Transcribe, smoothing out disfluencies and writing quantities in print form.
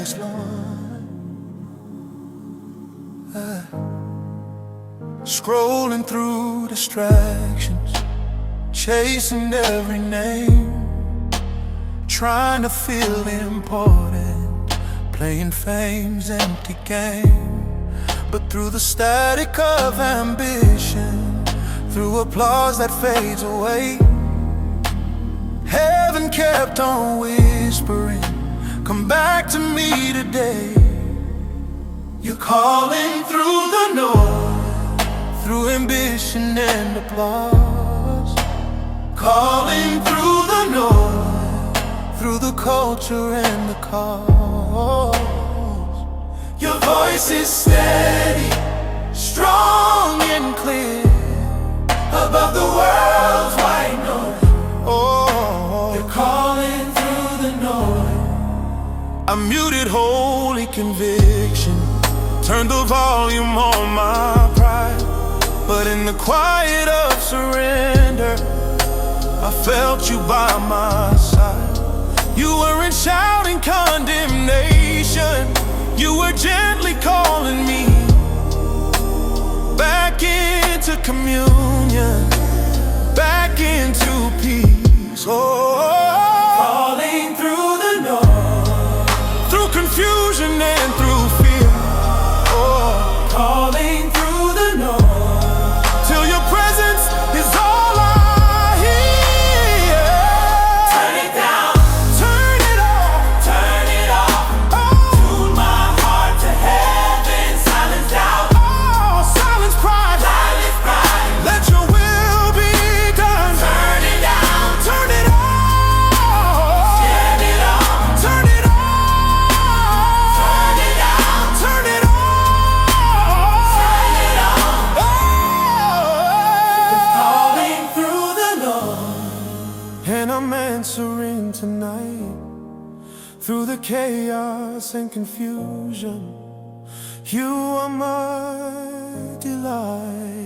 Yes, Lord. Scrolling through distractions, chasing every name, trying to feel important, playing fame's empty game. But through the static of ambition, through applause that fades away, heaven kept on whispering, come back to me today. You're calling through the noise, through ambition and applause, calling through the noise, through the culture and the cause. Your voice is steady, strong and clear, above the world's wide noise. Oh, you're calling through the noise. I muted holy conviction, turned the volume on my pride, but in the quiet of surrender, I felt you by my side. You weren't shouting condemnation, you were gently calling me back into communion, back into peace. Calling through the noise, through confusion and through fear. Calling through the noise, till your presence is all I hear. Turn it down, turn it off, turn it off. Tune my heart to heaven, silence doubt. Silence pride, silence pride. Let your will be done. Turn it down, turn it off. Turn it off, turn it off. Turn it down, turn it off. And I'm answering tonight, through the chaos and confusion. You are my delight.